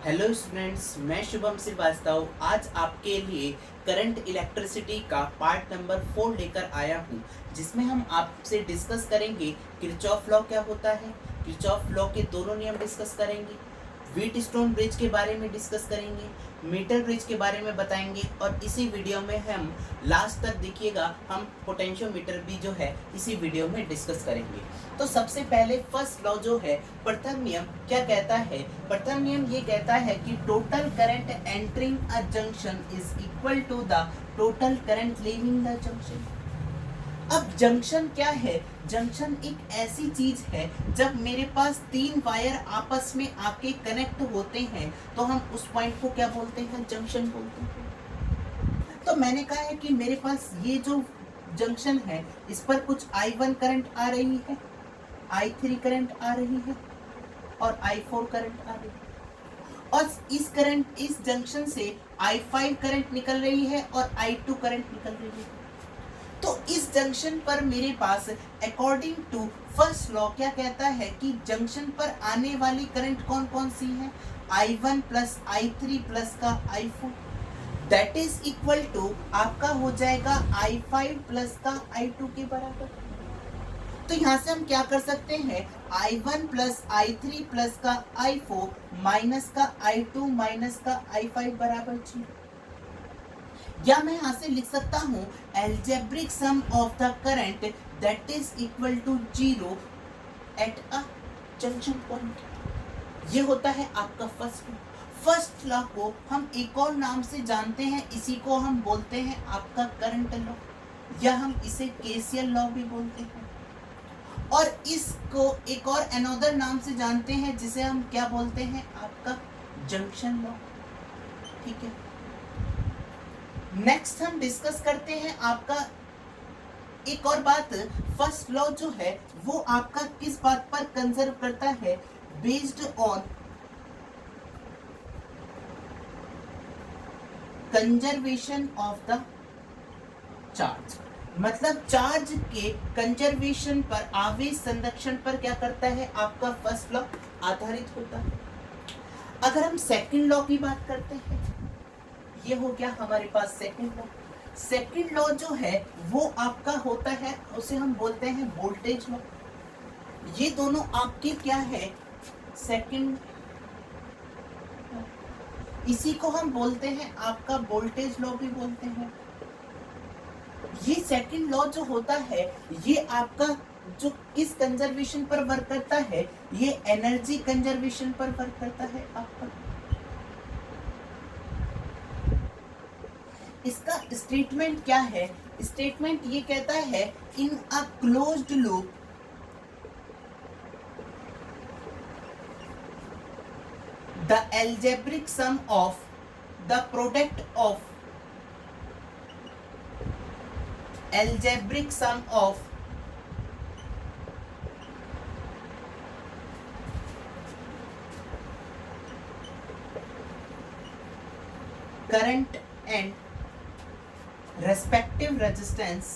Hello students, मैं शुभम श्रीवास्तव आज आपके लिए करंट इलेक्ट्रिसिटी का पार्ट नंबर 4 लेकर आया हूँ, जिसमें हम आपसे डिस्कस करेंगे किरचॉफ लॉ क्या होता है। किरचॉफ लॉ के दोनों नियम डिस्कस करेंगे, व्हीट स्टोन ब्रिज के बारे में डिस्कस करेंगे, मीटर ब्रिज के बारे में बताएंगे और इसी वीडियो में हम लास्ट तक देखिएगा, हम पोटेंशियोमीटर भी जो है इसी वीडियो में डिस्कस करेंगे। तो सबसे पहले फर्स्ट लॉ जो है, प्रथम नियम क्या कहता है। प्रथम नियम ये कहता है कि total current entering a junction is equal to the total current leaving the junction. अब जंक्शन क्या है? जंक्शन एक ऐसी चीज है जब मेरे पास तीन वायर आपस में आके कनेक्ट होते हैं तो हम उस पॉइंट को क्या बोलते हैं? जंक्शन बोलते हैं। तो मैंने कहा है कि मेरे पास ये जो जंक्शन है इस पर कुछ I1 करंट आ रही है, I3 करंट आ रही है और I4 करंट आ रही है, और इस जंक्शन से I5 करंट निकल रही है और I2 करंट निकल रही है। तो इस जंक्शन पर मेरे पास अकॉर्डिंग टू फर्स्ट लॉ क्या कहता है कि जंक्शन पर आने वाली करंट कौन कौन सी है? I1 प्लस I3 प्लस का I4, that is equal to आपका हो जाएगा I5 प्लस का I2 के बराबर। तो यहाँ से हम क्या कर सकते हैं? I1 प्लस I3 प्लस का I4 माइनस का I2 माइनस का I5 बराबर 0। या मैं यहाँ से लिख सकता हूँ algebraic sum of the current that is equal to 0 at a junction point. ये होता है आपका फर्स्ट लॉ। फर्स्ट लॉ को हम एक और नाम से जानते हैं, इसी को हम बोलते हैं आपका करंट लॉ, या हम इसे केसीएल लॉ भी बोलते हैं। और इसको एक और अनदर नाम से जानते हैं जिसे हम क्या बोलते हैं? आपका जंक्शन लॉ। ठीक है, नेक्स्ट हम डिस्कस करते हैं आपका एक और बात। फर्स्ट लॉ जो है वो आपका किस बात पर कंजर्व करता है? Based on conservation of the charge. मतलब चार्ज के कंजर्वेशन पर, आवेश संरक्षण पर क्या करता है? आपका फर्स्ट लॉ आधारित होता है। अगर हम सेकंड लॉ की बात करते हैं, ये हो गया हमारे पास सेकंड लॉ। सेकंड लॉ जो है वो आपका होता है, उसे हम बोलते हैं वोल्टेज लॉ। ये दोनों आपके क्या है? सेकंड, इसी को हम बोलते हैं आपका वोल्टेज लॉ भी बोलते हैं। ये सेकंड लॉ जो होता है ये आपका जो किस कंजर्वेशन पर वर्क करता है? ये एनर्जी कंजर्वेशन पर वर्क करता है आपका। इसका स्टेटमेंट क्या है? स्टेटमेंट ये कहता है in a closed loop the algebraic sum of the product of algebraic sum of current and respective resistance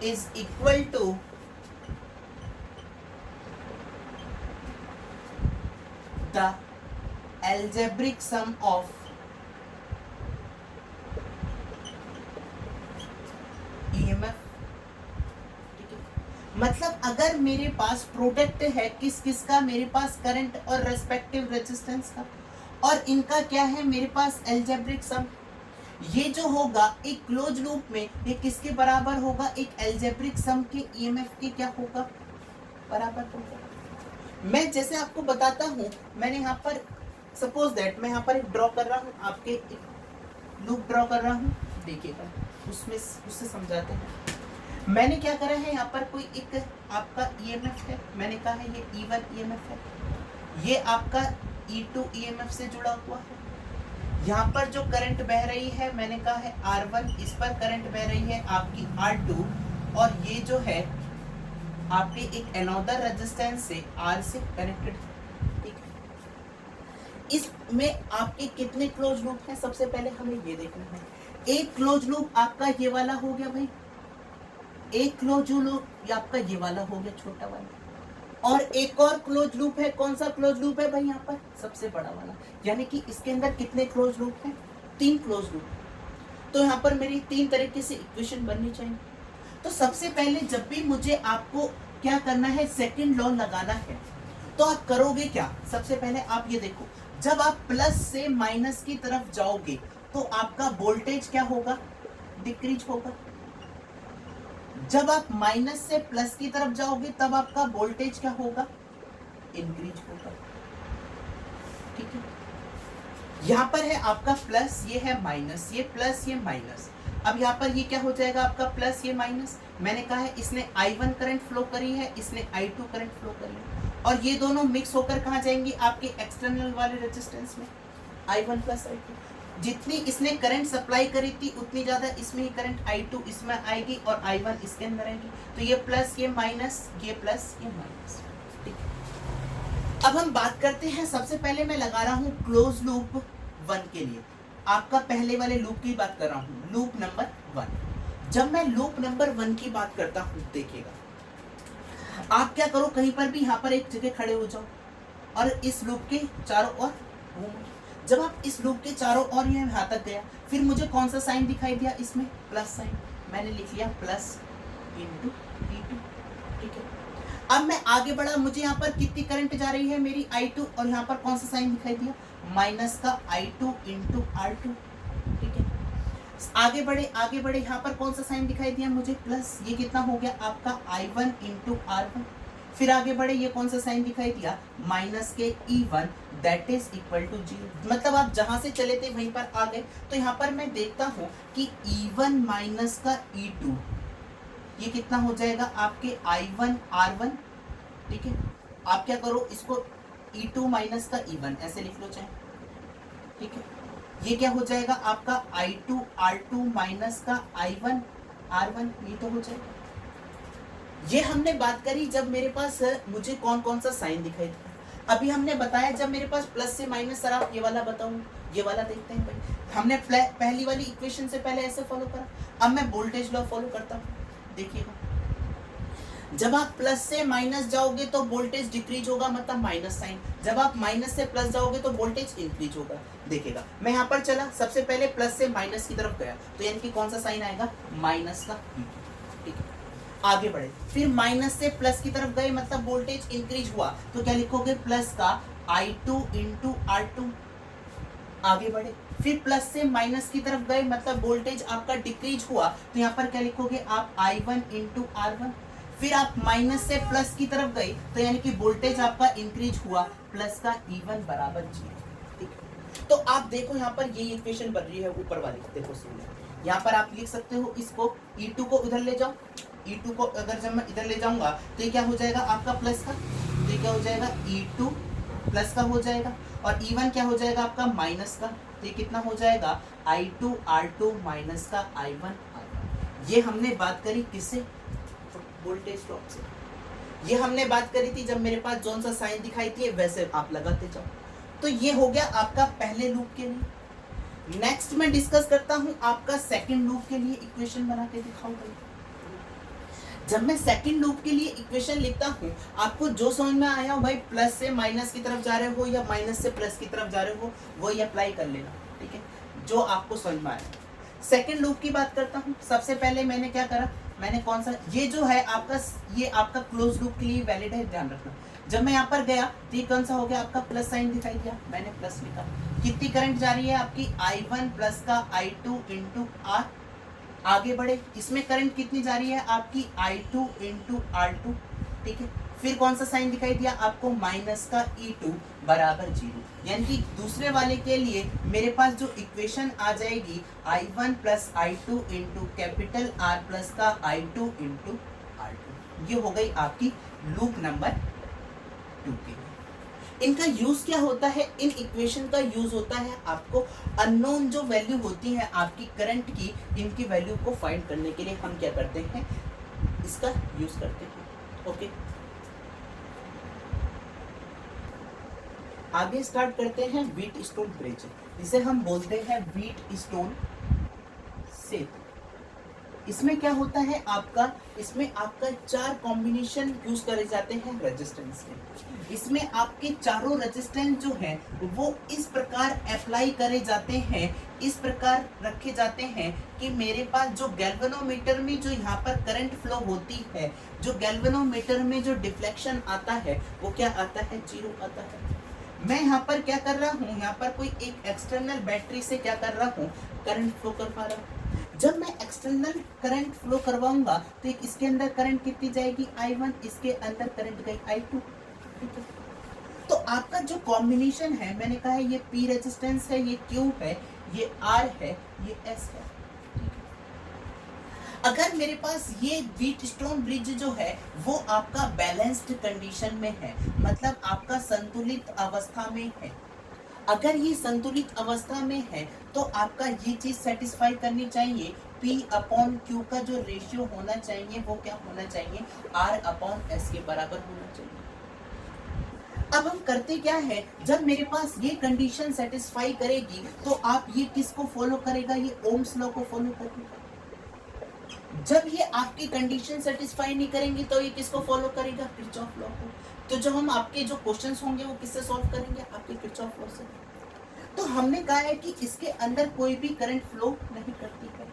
is equal to the algebraic sum of EMF। मतलब अगर मेरे पास प्रोडक्ट है किस किस का? मेरे पास करंट और रेस्पेक्टिव रेजिस्टेंस का, और इनका क्या है? मेरे पास एल्जेब्रिक सम। ये जो होगा एक क्लोज लूप में ये किसके बराबर होगा? एक एल्जेब्रिक सम के ईएमएफ के क्या होगा? बराबर होगा। मैं जैसे आपको बताता हूँ, मैंने यहाँ पर सपोज दैट मैं यहाँ पर एक ड्रॉ कर रहा हूँ, आपके एक लूप ड्रॉ कर रहा हूँ, देखिएगा उसमें उससे समझाते हैं। मैंने क्या करा है, यहाँ पर कोई एक आपका ईएमएफ है, मैंने कहा है ये E1 ईएमएफ है, ये आपका E2 ईएमएफ से जुड़ा हुआ है। यहाँ पर जो करंट बह रही है मैंने कहा है R1, इस पर करंट बह रही है आपकी R2, और ये जो है आपके एक अनदर रेजिस्टेंस से R से कनेक्टेड है। ठीक है, इसमें आपके कितने क्लोज लूप हैं? सबसे पहले हमें ये देखना है। एक क्लोज लूप आपका ये वाला हो गया भाई, एक क्लोज लूप आपका ये वाला हो गया छोटा वाला, और एक और क्लोज लूप है। कौन सा क्लोज लूप है भाई यहाँ पर? सबसे बड़ा वाला। यानी कि इसके अंदर कितने क्लोज लूप हैं? 3 क्लोज लूप। तो यहाँ पर मेरी 3 तरीके से इक्वेशन बननी चाहिए। तो सबसे पहले जब भी मुझे आपको क्या करना है, सेकंड लॉ लगाना है, तो आप करोगे क्या? सबसे पहले आप ये देखो, जब आप प्लस से माइनस की तरफ जाओगे तो आपका वोल्टेज क्या होगा? डिक्रीज होगा। जब आप माइनस से प्लस की तरफ जाओगे तब आपका वोल्टेज क्या होगा? इंक्रीज होगा। ठीक है, यहां पर है आपका प्लस, ये है माइनस, ये प्लस ये माइनस। अब यहाँ पर ये क्या हो जाएगा आपका प्लस ये माइनस। मैंने कहा है इसने I1 करंट फ्लो करी है, इसने I2 करंट फ्लो करी है, और ये दोनों मिक्स होकर कहाँ जाएंगी? आपके एक्सटर्नल वाले रेजिस्टेंस में, I1 प्लस I2। जितनी इसने करंट सप्लाई करी थी उतनी ज्यादा इसमें ही करंट I2 इसमें आएगी और I1 इसके अंदर आएगी। तो ये प्लस ये माइनस, ये प्लस ये माइनस। ठीक है, अब हम बात करते हैं, सबसे पहले मैं लगा रहा हूं क्लोज लूप 1 के लिए। आपका पहले वाले लूप की बात कर रहा हूं, लूप नंबर 1। जब मैं लूप नंबर 1 की बात करता हूं, देखिएगा आप क्या करो, कहीं पर भी यहाँ पर एक जगह खड़े हो जाओ और इस लूप के चारों ओर घूमो। जब आप इस लूप के चारों ओर ये यहाँ तक गया, फिर मुझे कौन सा साइन दिखाई दिया? इसमें प्लस साइन। मैंने लिख लिया प्लस इंटू E2। ठीक है, अब मैं आगे बढ़ा, मुझे यहाँ पर कितनी करंट जा रही है? मेरी I2, और यहाँ पर कौन सा साइन दिखाई दिया? माइनस का I2 इंटू R2। ठीक है, आगे बढ़े, यहाँ पर कौन सा साइन दिखाई दिया मुझे? प्लस। ये कितना हो गया आपका? I1 into R1। फिर आगे बढ़े, ये कौन सा साइन दिखाई दिया? माइनस के E1 that is equal to 0। मतलब आप जहां से चले थे वहीं पर आ गए। तो यहाँ पर मैं देखता हूं कि E1 माइनस का E2 ये कितना हो जाएगा? आपके I1 R1। ठीक है, आप क्या करो, इसको E2 माइनस का E1 ऐसे लिख लो चाहे। ठीक है, ये क्या हो जाएगा आपका? I2 R2 माइनस का I1 R1, ये तो हो जाएगा। ये हमने बात करी जब मेरे पास मुझे कौन कौन सा साइन दिखाई देता। अभी हमने बताया जब मेरे पास प्लस से माइनस, सर आप ये वाला बताऊं, ये वाला देखते हैं भाई। हमने पहली वाली इक्वेशन से पहले ऐसे फॉलो करा, अब मैं वोल्टेज लॉ फॉलो करता हूं। देखिएगा, जब आप प्लस से माइनस जाओगे तो वोल्टेज डिक्रीज होगा, मतलब माइनस साइन। जब आप माइनस से प्लस जाओगे तो वोल्टेज इंक्रीज होगा। देखिएगा, मैं यहाँ पर चला, सबसे पहले प्लस से माइनस की तरफ गया, तो यानी कि कौन सा साइन आएगा? माइनस का। ठीक है, आगे बढ़े, फिर माइनस से प्लस की तरफ गए, मतलब वोल्टेज इंक्रीज हुआ, तो क्या लिखोगे? प्लस का I2 इंटू R2। आगे बढ़े, फिर प्लस से माइनस की तरफ गए, मतलब वोल्टेज आपका डिक्रीज हुआ, तो यहाँ पर क्या लिखोगे आप? I1 into R1। फिर आप माइनस से प्लस की तरफ गए, तो यानी कि वोल्टेज आपका इंक्रीज हुआ, प्लस का E1 बराबर 0। ठीक है, तो आप देखो यहाँ पर ये इक्वेशन बन रही है ऊपर वाली, देखो सुन, यहाँ पर आप लिख सकते हो इसको, E2 को उधर ले जाओ, E2 को अगर जब मैं इधर ले जाऊंगा तो ये क्या हो जाएगा आपका? प्लस का। तो ये क्या हो जाएगा? E2 प्लस का हो जाएगा, और E1 क्या हो जाएगा आपका? माइनस का। तो ये कितना हो जाएगा? I2 R2 माइनस का I1 R1। ये हमने बात करी किससे? वोल्टेज ड्रॉप से। ये हमने बात करी थी जब मेरे पास जोन सा साइन दिखाई थी, वैसे आप लगाते जाओ। तो ये हो गया आपका पहले लूप के लिए। नेक्स्ट मैं डिस्कस करता हूं आपका सेकंड लूप के लिए इक्वेशन बना के दिखाऊंगा। जब मैं सेकंड लूप के लिए इक्वेशन लिखता हूं, आपको जो समझ में आया हो भाई, प्लस से माइनस की तरफ जा रहे हो या माइनस से प्लस की तरफ जा रहे हो, वही अप्लाई कर लेना। ठीक है, जो आपको समझ में आया। सेकंड लूप की बात करता हूं, सबसे पहले मैंने क्या करा, मैंने कौन सा, ये जो है आपका, ये आपका क्लोज लूप के लिए वैलिड है, ध्यान रखना। जब मैं यहाँ पर गया तो ये कौन सा हो गया आपका? प्लस साइन दिखाई दिया, मैंने प्लस लिखा। कितनी करंट जा रही है आपकी? I1 प्लस का I2 इंटू R। आगे बढ़े, इसमें करंट कितनी जा रही है आपकी? I2 into R2। ठीक है, फिर कौन सा साइन दिखाई दिया आपको? माइनस का E2 बराबर 0। यानी कि दूसरे वाले के लिए मेरे पास जो इक्वेशन आ जाएगी, I1 plus I2 into capital R plus का I2 इंटू R2। ये हो गई आपकी लूप नंबर 2 के लिए। इनका यूज क्या होता है? इन इक्वेशन का यूज होता है आपको अननोन जो वैल्यू होती है आपकी करंट की, इनकी वैल्यू को फाइंड करने के लिए हम क्या करते हैं? इसका यूज करते हैं। ओके, आगे स्टार्ट करते हैं व्हीट स्टोन ब्रिज, जिसे हम बोलते हैं व्हीट स्टोन सेतु। इसमें क्या होता है आपका, इसमें आपका 4 कॉम्बिनेशन यूज करे जाते हैं रेजिस्टेंस के। इसमें आपके चारों रेजिस्टेंस जो है वो इस प्रकार अप्लाई करे जाते हैं, इस प्रकार रखे जाते हैं कि मेरे पास जो गैल्वेनोमीटर में जो यहाँ पर करंट फ्लो होती है, जो गैल्वेनोमीटर में जो डिफ्लेक्शन आता है वो क्या आता है, 0 आता है। मैं यहाँ पर क्या कर रहा हूँ, यहाँ पर कोई एक एक्सटर्नल बैटरी से क्या कर रहा हूँ, करंट फ्लो करवा रहा हूँ। जब मैं एक्सटर्नल करंट फ्लो करवाऊंगा तो इसके अंदर करंट कितनी जाएगी, I1, इसके अंदर करंट गई I2। तो आपका जो कॉम्बिनेशन है, मैंने कहा है ये P रेजिस्टेंस है, ये Q है, ये R है, ये S है। अगर मेरे पास ये व्हीटस्टोन ब्रिज जो है वो आपका बैलेंस्ड कंडीशन में है, मतलब आपका संतुलित अवस्था में है, अगर ये संतुलित अवस्था में है तो आपका ये चीज सेटिस्फाई करनी चाहिए, P अपॉन Q का जो रेशियो होना चाहिए वो क्या होना चाहिए, R अपॉन S के बराबर होना चाहिए। अब हम करते क्या है, जब मेरे पास ये कंडीशन सेटिस्फाई करेगी तो आप ये किसको फॉलो करेगा, ये ओम्स लॉ को फॉलो करेगा। जब ये आपकी कंडीशन सेटिस्फाई नहीं करेंगी तो ये किसको फॉलो करेगा, किरचॉफ लॉ को। तो जो हम आपके जो क्वेश्चंस होंगे वो किससे सॉल्व करेंगे, आपके किरचॉफ लॉ से। तो हमने कहा है कि इसके अंदर कोई भी करंट फ्लो नहीं करती है,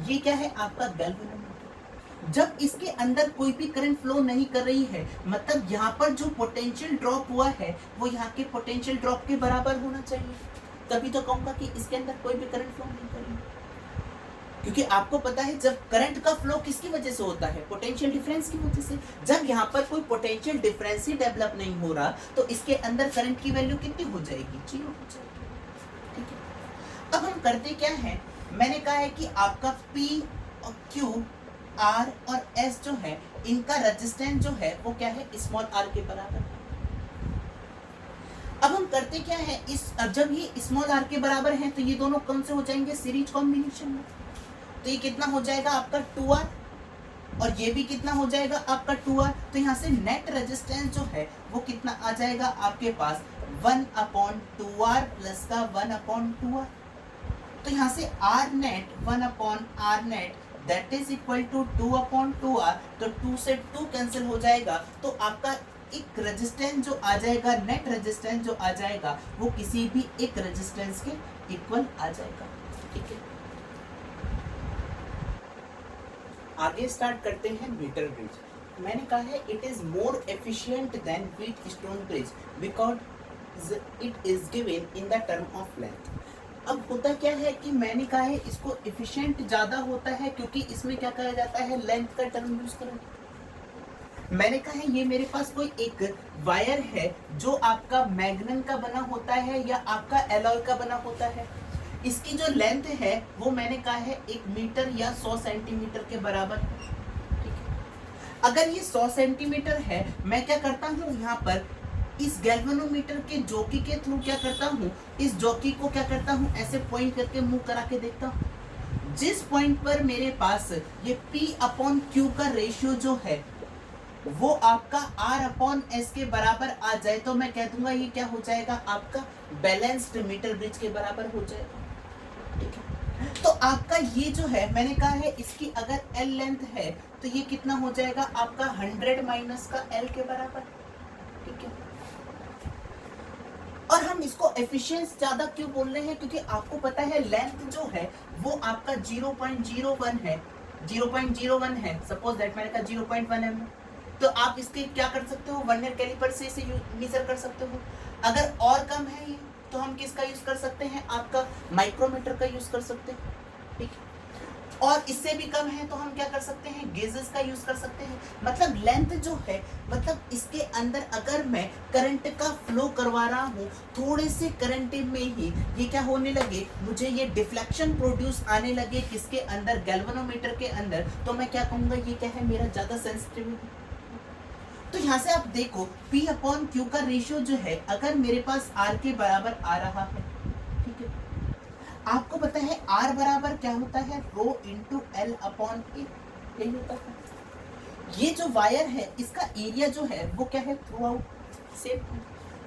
ये क्या है आपका गैल्वेनोमीटर। जब इसके अंदर कोई भी करंट फ्लो नहीं कर रही है, मतलब यहाँ पर जो पोटेंशियल ड्रॉप हुआ है वो यहाँ के पोटेंशियल ड्रॉप के बराबर होना चाहिए, तभी तो कहूंगा कि इसके अंदर कोई भी करंट फ्लो नहीं कर रही है। क्योंकि आपको पता है जब करंट का फ्लो किसकी वजह से होता है, पोटेंशियल डिफरेंस की वजह से। जब यहाँ पर कोई पोटेंशियल डिफरेंस ही डेवलप नहीं हो रहा तो इसके अंदर करंट की वैल्यू कितनी हो जाएगी, 0 हो जाएगी। ठीक है, अब हम करते क्या है, मैंने कहा है कि आपका P और Q, R और S जो है इनका रेजिस्टेंस जो है वो क्या है, स्मॉल r के बराबर है। अब हम करते क्या है, जब ये स्मॉल r के बराबर है तो ये दोनों कौन से हो जाएंगे, सीरीज कॉम्बिनेशन में। तो ये कितना हो जाएगा आपका 2R और ये भी कितना हो जाएगा आपका 2R। तो यहाँ से नेट रेजिस्टेंस जो है वो कितना आ जाएगा आपके पास, 1/2R प्लस का 1/2R। तो यहाँ से R net 1/R net that is equal to 2/2R। तो 2 से 2 कैंसिल हो जाएगा, तो आपका एक रेजिस्टेंस जो आ जाएगा, नेट रेजिस्टेंस जो आ जाएगा वो किसी भी एक रेजिस्टेंस के इक्वल आ जाएगा। ठीक है, आगे स्टार्ट करते हैं मीटर ब्रिज। मैंने कहा है it is more efficient then Wheatstone bridge because it is given in the term of length. अब होता क्या है कि मैंने कहा है इसको एफिशिएंट ज्यादा होता है क्योंकि इसमें क्या कहा जाता है, लेंथ का टर्म यूज करो। मैंने कहा है ये मेरे पास कोई एक वायर है जो आपका मैग्नम का बना होता है या आपका एलॉय का बना होता है। इसकी जो लेंथ है वो मैंने कहा है 1 मीटर या 100 सेंटीमीटर के बराबर है। ठीक है, अगर ये 100 सेंटीमीटर है, मैं क्या करता हूँ यहाँ पर इस गैल्वेनोमीटर के जॉकी के थ्रू क्या करता हूँ, इस जॉकी को क्या करता हूँ, ऐसे पॉइंट करके मूव करा के देखता हूँ। जिस पॉइंट पर मेरे पास ये P/Q का रेशियो जो है वो आपका R/S के बराबर आ जाए तो मैं कह दूंगा ये क्या हो जाएगा, आपका बैलेंस्ड मीटर ब्रिज के बराबर हो जाएगा। ठीक है, तो आपका ये जो है मैंने कहा है इसकी अगर L लेंथ है तो ये कितना हो जाएगा आपका 100 माइनस का L के बराबर। ठीक है, और हम इसको एफिशिएंस ज्यादा क्यों बोल रहे हैं, क्योंकि आपको पता है लेंथ जो है वो आपका 0.01 है, 0.01 है। सपोज दैट मैंने कहा 0.1 mm, तो आप इसके क्या कर सकते हो, वर्नियर कैलिपर से इसे मेजर कर सकते हो। अगर और कम है ये तो हम किसका यूज कर सकते हैं, आपका माइक्रोमीटर का यूज कर सकते हैं। ठीक है, और इससे भी कम है तो हम क्या कर सकते हैं, गेजेस का यूज कर सकते हैं। मतलब लेंथ जो है, मतलब इसके अंदर अगर मैं करंट का फ्लो करवा रहा हूँ, थोड़े से करंट में ही ये क्या होने लगे, मुझे ये डिफ्लेक्शन प्रोड्यूस आने लगे किसके अंदर, गैल्वेनोमीटर के अंदर, तो मैं क्या कहूँगा ये क्या है, मेरा ज्यादा सेंसिटिव है। तो यहाँ से आप देखो P/Q का रेशियो जो है अगर मेरे पास R के बराबर आ रहा है, ठीक है, आपको पता है R बराबर क्या होता है, रो इंटू L/A, यही होता है। ये जो वायर है इसका एरिया जो है वो क्या है, थ्रू आउट सेम।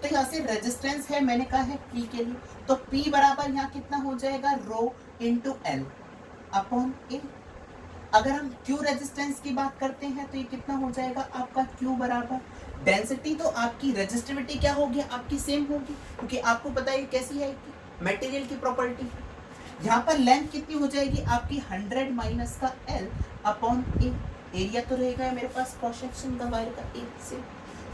तो यहाँ से रेजिस्टेंस है मैंने कहा है P के लिए, तो P बराबर यहाँ कितना हो जाएगा, रो इंटू L/A। अगर हम Q रेजिस्टेंस की बात करते हैं तो ये कितना हो जाएगा आपका Q बराबर डेंसिटी, तो आपकी रेजिस्टिविटी क्या होगी आपकी सेम होगी, क्योंकि आपको पता है कैसी है मटेरियल की प्रॉपर्टी। यहाँ पर लेंथ कितनी हो जाएगी आपकी 100 माइनस का L अपॉन A, एरिया तो रहेगा मेरे पास क्रॉस सेक्शन का वायर का A से।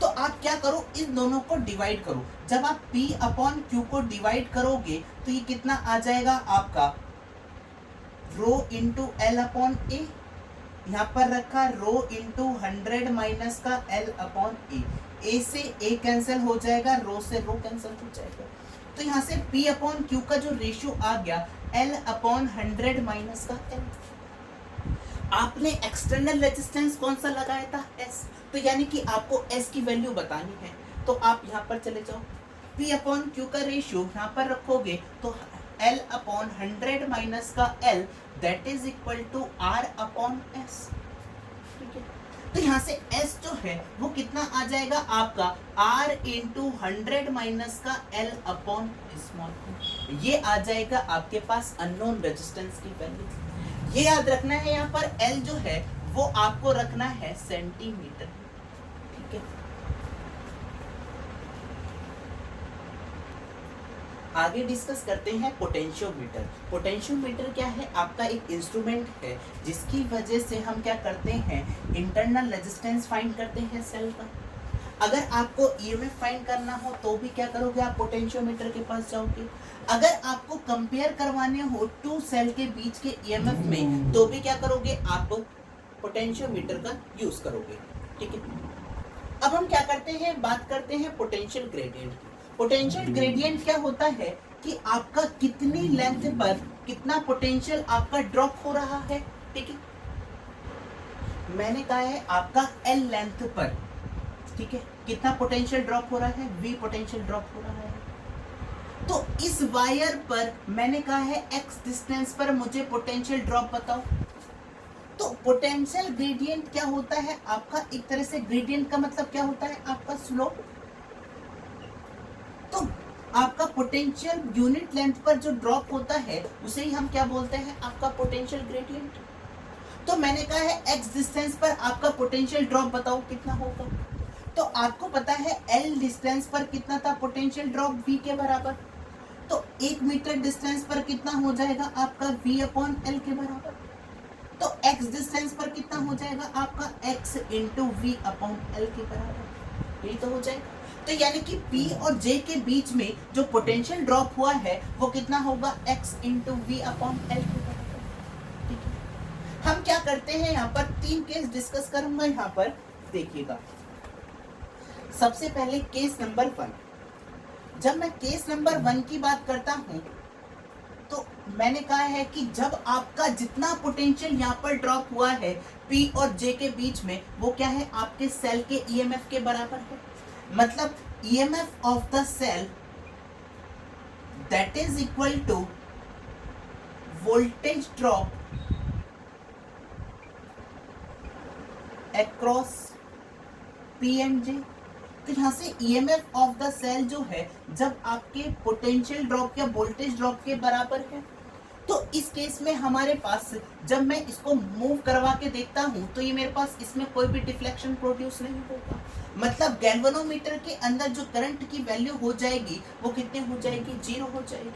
तो आप क्या करो, इन दोनों को डिवाइड करो। जब आप P अपॉन Q को डिवाइड करोगे तो ये कितना आ जाएगा आपका रो इंटू एल अपॉन ए, यहाँ पर रखा रो इंटू 100 माइनस का L अपॉन ए से A कैंसिल हो जाएगा, रो से रो कैंसिल हो जाएगा। तो यहाँ से P अपॉन Q का जो रेशियो आ गया L अपॉन 100 माइनस का L। आपने एक्सटर्नल रेजिस्टेंस कौन सा लगाया था S, तो यानी कि आपको S की वैल्यू बतानी है। तो आप यहाँ पर चले जाओ, P अपॉन Q का रेशियो यहाँ पर रखोगे तो L अपॉन 100 माइनस का L that is equal to R upon S। ठीक है, तो यहाँ से S जो है वो कितना आ जाएगा आपका R इंटू 100 माइनस का L अपॉन स्मॉल, ये आ जाएगा आपके पास अननोन रेजिस्टेंस की वैल्यू। ये याद रखना है, यहाँ पर L जो है वो आपको रखना है सेंटीमीटर। ठीक है, आगे डिस्कस करते हैं पोटेंशियोमीटर। पोटेंशियोमीटर क्या है, आपका एक इंस्ट्रूमेंट है जिसकी वजह से हम क्या करते हैं, इंटरनल रेजिस्टेंस फाइंड करते हैं सेल का। अगर आपको ईएमएफ फाइंड करना हो तो भी क्या करोगे, आप पोटेंशियोमीटर के पास जाओगे। अगर आपको कंपेयर करवाने हो टू सेल के बीच के ईएमएफ में तो भी क्या करोगे, आप पोटेंशियोमीटर का यूज करोगे। ठीक है, अब हम क्या करते हैं, बात करते हैं पोटेंशियल ग्रेडियंट की। पोटेंशियल ग्रेडियंट क्या होता है कि आपका कितनी लेंथ पर कितना पोटेंशियल आपका ड्रॉप हो रहा है। ठीक है, मैंने कहा है आपका L लेंथ पर, ठीक है, कितना पोटेंशियल ड्रॉप हो रहा है, V पोटेंशियल ड्रॉप हो रहा है। तो इस वायर पर मैंने कहा है X डिस्टेंस पर मुझे पोटेंशियल ड्रॉप बताओ। तो पोटेंशियल ग्रेडियंट क्या होता है आपका, एक तरह से ग्रेडियंट का मतलब क्या होता है आपका स्लोप। तो आपका पोटेंशियल यूनिट लेंथ पर जो ड्रॉप होता है उसे ही हम क्या बोलते हैं, आपका पोटेंशियल ग्रेडियंट। तो मैंने कहा है X डिस्टेंस पर आपका पोटेंशियल ड्रॉप बताओ कितना होगा। तो आपको पता है L डिस्टेंस पर कितना था पोटेंशियल ड्रॉप, V के बराबर। तो 1 मीटर डिस्टेंस पर कितना हो जाएगा आपका V अपॉन L के बराबर। तो X डिस्टेंस पर कितना हो जाएगा आपका X into V upon L के बराबर, यही तो हो जाएगा। तो यानी कि P और J के बीच में जो पोटेंशियल ड्रॉप हुआ है वो कितना होगा, X into V upon L के बराबर। ठीक है, हम क्या करते हैं, यहाँ पर 3 केस डिस्कस करूंगा, यहाँ पर देखिएगा। सबसे पहले केस नंबर 1। जब मैं केस नंबर 1 की बात करता हूं तो मैंने कहा है कि जब आपका जितना पोटेंशियल यहाँ पर ड्रॉप हुआ है P और J के बीच में वो क्या है, आपके सेल के EMF के बराबर है। मतलब EMF of the cell that is equal to voltage drop across P and J। तो यहाँ से EMF ऑफ द सेल जो है जब आपके पोटेंशियल ड्रॉप या वोल्टेज ड्रॉप के बराबर है, तो इस केस में हमारे पास जब मैं इसको मूव करवा के देखता हूँ तो ये मेरे पास इसमें कोई भी डिफ्लेक्शन प्रोड्यूस नहीं होगा। मतलब गैल्वेनोमीटर के अंदर जो करंट की वैल्यू हो जाएगी वो कितनी हो जाएगी, 0 हो जाएगी।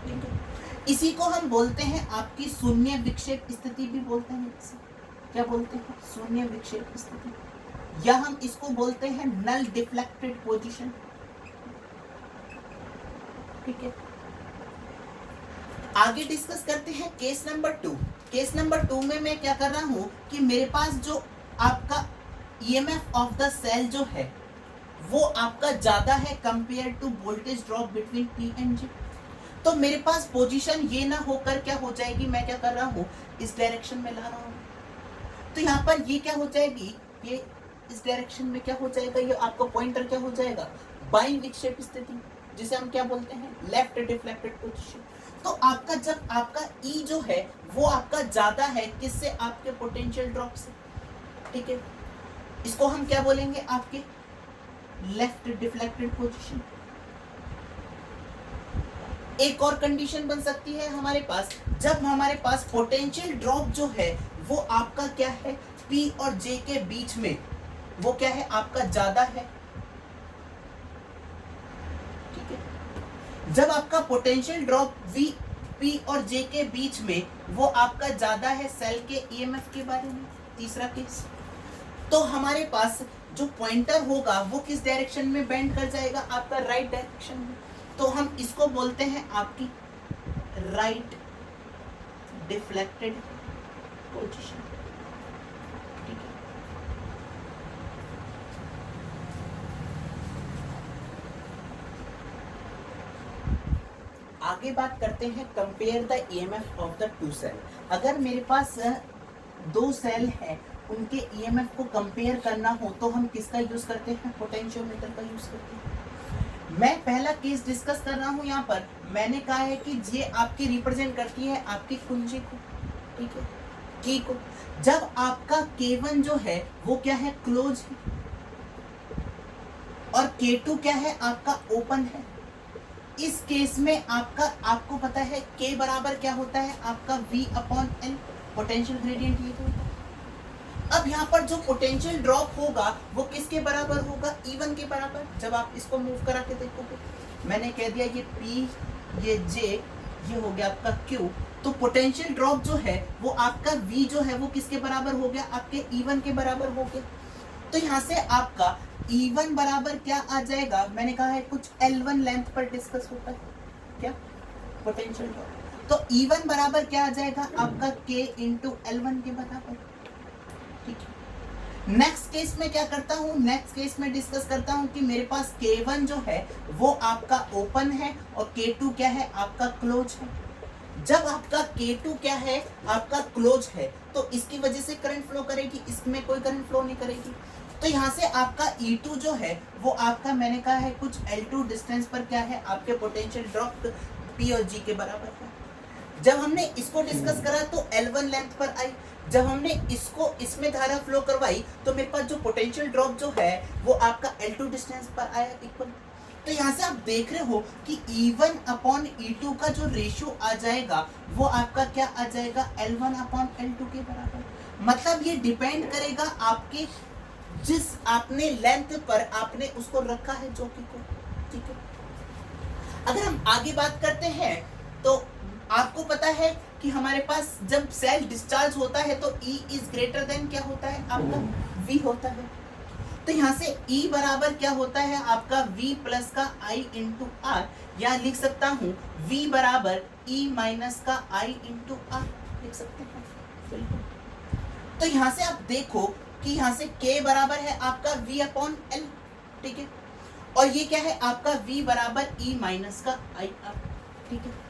ठीक है, इसी को हम बोलते हैं आपकी शून्य विक्षेप स्थिति भी बोलते हैं। इसे क्या बोलते हैं, शून्य विक्षेप स्थिति, या हम इसको बोलते हैं नल डिफ्लेक्टेड पोजीशन। ठीक है, आगे डिस्कस करते हैं केस नंबर 2। केस नंबर 2 में मैं क्या कर रहा हूं कि मेरे पास जो आपका EMF ऑफ द सेल जो है वो आपका ज्यादा है compare to voltage drop between P and J। तो मेरे पास पोजीशन ये ना होकर क्या हो जाएगी, मैं क्या कर रहा हूँ इस डायरेक्शन में ला रहा हूँ। तो यहाँ पर ये क्या हो जाएगी, ये इस डायरेक्शन में क्या हो जाएगा, ये आपका पॉइंटर क्या हो जाएगा, बाईं विक्षेप स्थिति, जिसे हम क्या बोलते हैं, लेफ्ट डिफ्लेक्टेड पोजीशन। तो आपका जब आपका E जो है वो आपका ज्यादा है किससे, आपके पोटेंशियल ड्रॉप से। ठीक है, इसको हम क्या बोलेंगे, आपके लेफ्ट डिफ्लेक्टेड पोजीशन। एक और कंडीशन बन सकती है हमारे पास, जब हमारे पास पोटेंशियल ड्रॉप जो है वो आपका क्या है, P और J के बीच में वो क्या है आपका ज्यादा है, ठीक है। जब आपका पोटेंशियल ड्रॉप V P और J के बीच में वो आपका ज्यादा है सेल के EMF के बारे में, तीसरा केस, तो हमारे पास जो पॉइंटर होगा वो किस डायरेक्शन में बेंड कर जाएगा, आपका राइट डायरेक्शन में। तो हम इसको बोलते हैं आपकी राइट डिफ्लेक्टेड पोजीशन, ठीक है। आगे बात करते हैं compare the EMF of the two cell. अगर मेरे पास दो सेल है, उनके ईएमएफ को कंपेयर करना हो तो हम किसका यूज करते हैं, पोटेंशियोमीटर का यूज करते हैं। मैं पहला केस डिस्कस कर रहा हूं, यहाँ पर मैंने कहा है कि ये आपकी रिप्रेजेंट करती है आपकी कुंजी को, ठीक है, की को। जब आपका K1 जो है वो क्या है, क्लोज है, और K2 क्या है आपका ओपन है। इस केस में आपको पता है K बराबर क्या होता है आपका V/L, पोटेंशियल ग्रेडियंट ये होता है। अब यहाँ पर जो पोटेंशियल ड्रॉप होगा वो किसके बराबर होगा, E1 के बराबर। जब आप इसको मूव करा के देखोगे, मैंने कह दिया ये P, ये J, ये हो गया आपका Q, तो पोटेंशियल ड्रॉप जो है वो आपका V जो है वो किसके बराबर हो गया, आपके E1 के बराबर हो गया। तो यहाँ से आपका E1 बराबर क्या आ जाएगा, मैंने कहा है कुछ L1 लेंथ पर डिस्कस होता है क्या, पोटेंशियल ड्रॉप। तो E1 बराबर क्या आ जाएगा आपका K इंटू L1 के बराबर, ठीक है। नेक्स्ट केस में क्या करता हूँ, नेक्स्ट केस में डिस्कस करता हूँ कि मेरे पास K1 जो है वो आपका ओपन है और K2 क्या है आपका क्लोज है। जब आपका K2 क्या है आपका क्लोज है तो इसकी वजह से करंट फ्लो करेगी, इसमें कोई करंट फ्लो नहीं करेगी। तो यहाँ से आपका E2 जो है वो आपका मैंने कहा है कुछ L2 डिस्टेंस पर क्या है आपके पोटेंशियल ड्रॉप P और G के बराबर है। जब हमने इसको डिस्कस करा तो L1 लेंथ पर आई, जब हमने इसको इसमें धारा फ्लो करवाई तो मेरे पास जो पोटेंशियल ड्रॉप जो है वो आपका L2 डिस्टेंस पर आया इक्वल। तो यहाँ से आप देख रहे हो कि E1/E2 का जो रेशियो आ जाएगा वो आपका क्या आ जाएगा, L1/L2 के बराबर। मतलब ये डिपेंड करेगा आपके जिस आपने लेंथ पर आपने उसको रखा है चौकी को, ठीक है। अगर हम आगे बात करते हैं तो आपको पता है कि हमारे पास जब सेल डिस्चार्ज होता है तो E इज ग्रेटर देन क्या होता है आपका V होता है। तो यहाँ से E बराबर क्या होता है आपका V प्लस का I इंटू आर, या लिख सकता हूँ V बराबर E माइनस का I इंटू आर लिख सकते हैं, बिल्कुल। तो यहाँ से आप देखो कि यहाँ से K बराबर है आपका V/L, ठीक है, और ये क्या है आपका V बराबर E माइनस का I आर, ठीक है।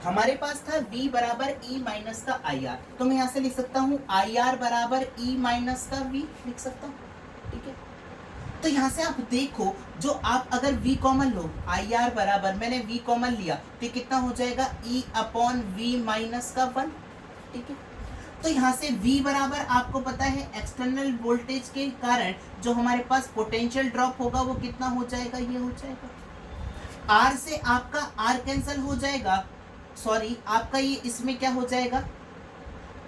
हमारे पास था V बराबर E माइनस का IR, तो मैं यहाँ से लिख सकता हूँ IR बराबर E माइनस का V लिख सकता हूँ, ठीक है। तो यहाँ से आप देखो जो आप अगर V कॉमन लो, IR बराबर मैंने V कॉमन लिया तो कितना हो जाएगा E/V माइनस का 1, ठीक है। तो यहाँ से V बराबर आपको पता है एक्सटर्नल वोल्टेज के कारण जो हमारे पास पोटेंशियल ड्रॉप होगा वो कितना हो जाएगा, ये हो जाएगा। R से आपका R कैंसिल हो जाएगा, सॉरी आपका ये इसमें क्या हो जाएगा,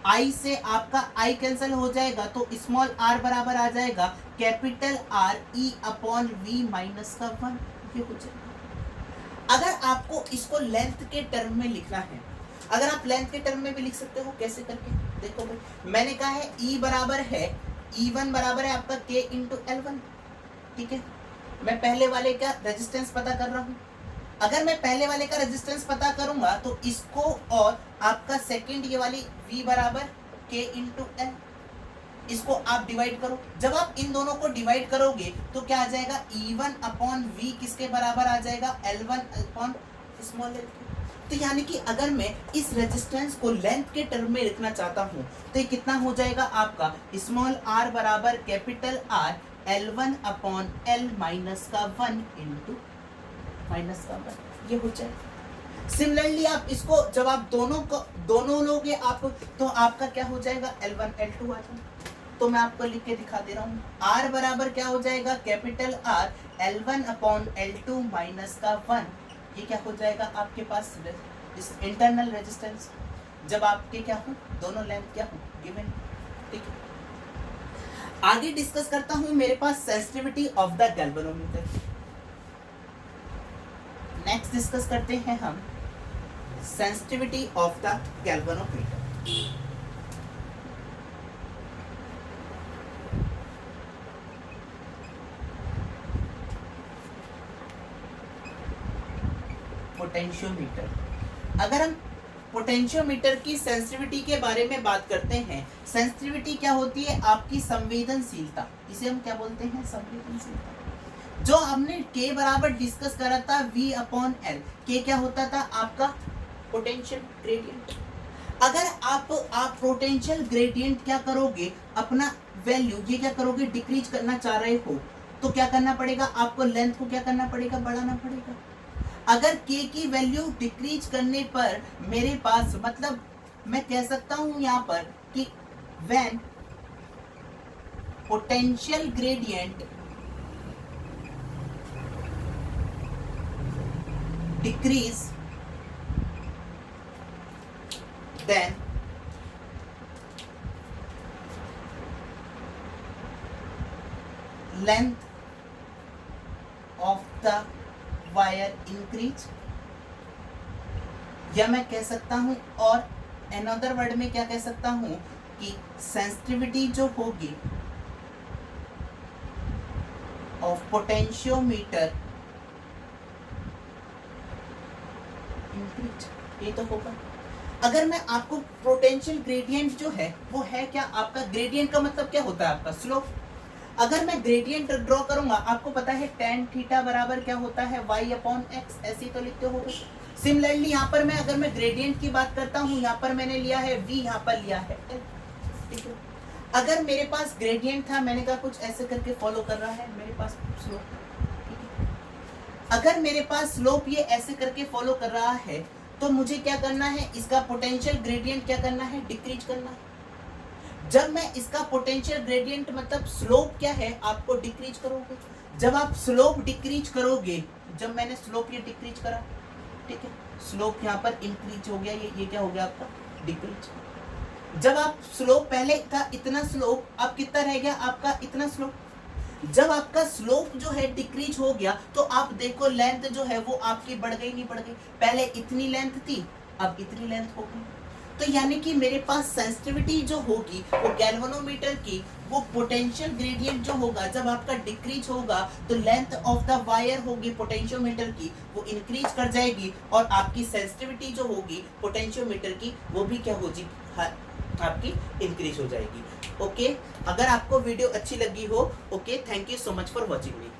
I से आपका I कैंसिल हो जाएगा, तो स्मॉल r बराबर आ जाएगा कैपिटल R E/V माइनस का 1, ये हो जाएगा। अगर आपको इसको लेंथ के टर्म में लिखना है, अगर आप लेंथ के टर्म में भी लिख सकते हो, कैसे करके देखो भाई, मैंने कहा है E बराबर है E1 बराबर है आपका K इंटू L1, ठीक है। मैं पहले वाले का रेजिस्टेंस पता कर रहा हूँ, अगर मैं पहले वाले का रेजिस्टेंस पता करूंगा तो इसको और आपका सेकंड ये वाली V बराबर K इंटू L, इसको आप डिवाइड करो। जब आप इन दोनों को डिवाइड करोगे तो क्या आ जाएगा, E1/V किसके बराबर आ जाएगा, L1/l। तो यानी कि अगर मैं इस रेजिस्टेंस को लेंथ के टर्म में लिखना चाहता हूँ तो ये कितना हो जाएगा आपका स्मॉल r बराबर कैपिटल R L1/L माइनस का 1 इंटू माइनस का 1, ये हो जाएगा। सिमिलरली आप इसको जब आप दोनों लोगे आप तो आपका क्या हो जाएगा, L1 L2 आ जाएगा। तो मैं आपको लिख के दिखा दे रहा हूँ, R बराबर क्या हो जाएगा, कैपिटल R L1/L2 माइनस का 1, ये क्या हो जाएगा आपके पास इस इंटरनल रेजिस्टेंस। जब आपके क्या हो, दोनों लेंथ क्या हो, गिवन। ठीक है, आगे डिस्कस करता हूं मेरे पास sensitivity of the galvanometer. Next discuss करते हैं हम sensitivity of the galvanometer. Potentiometer. अगर हम पोटेंशियोमीटर की सेंसिटिविटी के बारे में बात करते हैं, सेंसिटिविटी क्या होती है, आपकी संवेदनशीलता, इसे हम क्या बोलते हैं, संवेदनशीलता। जो हमने के बराबर डिस्कस करा था V/L, के क्या होता था, आपका पोटेंशियल ग्रेडियंट। अगर आप पोटेंशियल ग्रेडियंट क्या करोगे, अपना वैल्यू ये क्या करोगे, डिक्रीज करना चाह रहे हो, तो क्या करना पड़ेगा, आपको लेंथ को क्या करना पड़ेगा, बढ़ाना पड़ेगा। अगर के की वैल्यू डिक्रीज करने पर मेरे पास, मतलब मैं कह सकता हूं यहां पर कि when potential gradient decrease then length of the wire increase, या मैं कह सकता हूं, और अनदर वर्ड में क्या कह सकता हूं कि सेंसिटिविटी जो होगी ऑफ पोटेंशियोमीटर इंक्रीज, ये तो होगा। अगर मैं आपको पोटेंशियल ग्रेडियंट जो है वो है क्या, आपका ग्रेडियंट का मतलब क्या होता है, आपका स्लोप। अगर मैं ग्रेडियंट ड्रॉ करूंगा, आपको पता है tan थीटा बराबर क्या होता है, y/x, ऐसे ही तो लिखते हो। सिमिलरली यहाँ पर मैं, अगर मैं ग्रेडियंट की बात करता हूँ, यहाँ पर मैंने लिया है v, यहाँ पर लिया है l। ठीक है, अगर मेरे पास ग्रेडियंट था, मैंने कहा कुछ ऐसे करके फॉलो कर रहा है, मेरे पास स्लोप। ठीक है, अगर मेरे पास स्लोप ये ऐसे करके फॉलो कर रहा है, तो मुझे क्या करना है, इसका पोटेंशियल ग्रेडियंट क्या करना है, डिक्रीज करना है। जब मैं इसका पोटेंशियल ग्रेडियंट मतलब स्लोप क्या है, आपको डिक्रीज करोगे। जब आप स्लोप डिक्रीज करोगे, जब मैंने स्लोप ये डिक्रीज करा, ठीक है, स्लोप यहाँ पर इंक्रीज हो गया, ये क्या हो गया आपका, डिक्रीज। जब आप स्लोप पहले था इतना स्लोप, अब कितना रह गया आपका, इतना स्लोप। जब आपका स्लोप जो है डिक्रीज हो गया, तो आप देखो लेंथ जो है वो आपकी बढ़ गई, नहीं बढ़ गई, पहले इतनी लेंथ थी, अब इतनी लेंथ हो गई। तो यानी कि मेरे पास सेंसिटिविटी जो होगी वो गैल्वेनोमीटर की, वो पोटेंशियल ग्रेडियंट जो होगा, जब आपका डिक्रीज होगा, तो लेंथ ऑफ द वायर होगी पोटेंशियोमीटर की, वो इंक्रीज कर जाएगी, और आपकी सेंसिटिविटी जो होगी पोटेंशियोमीटर की, वो भी क्या होगी, आपकी इंक्रीज हो जाएगी। ओके, अगर आपको वीडियो अच्छी लगी हो, okay, thank you so much for watching me.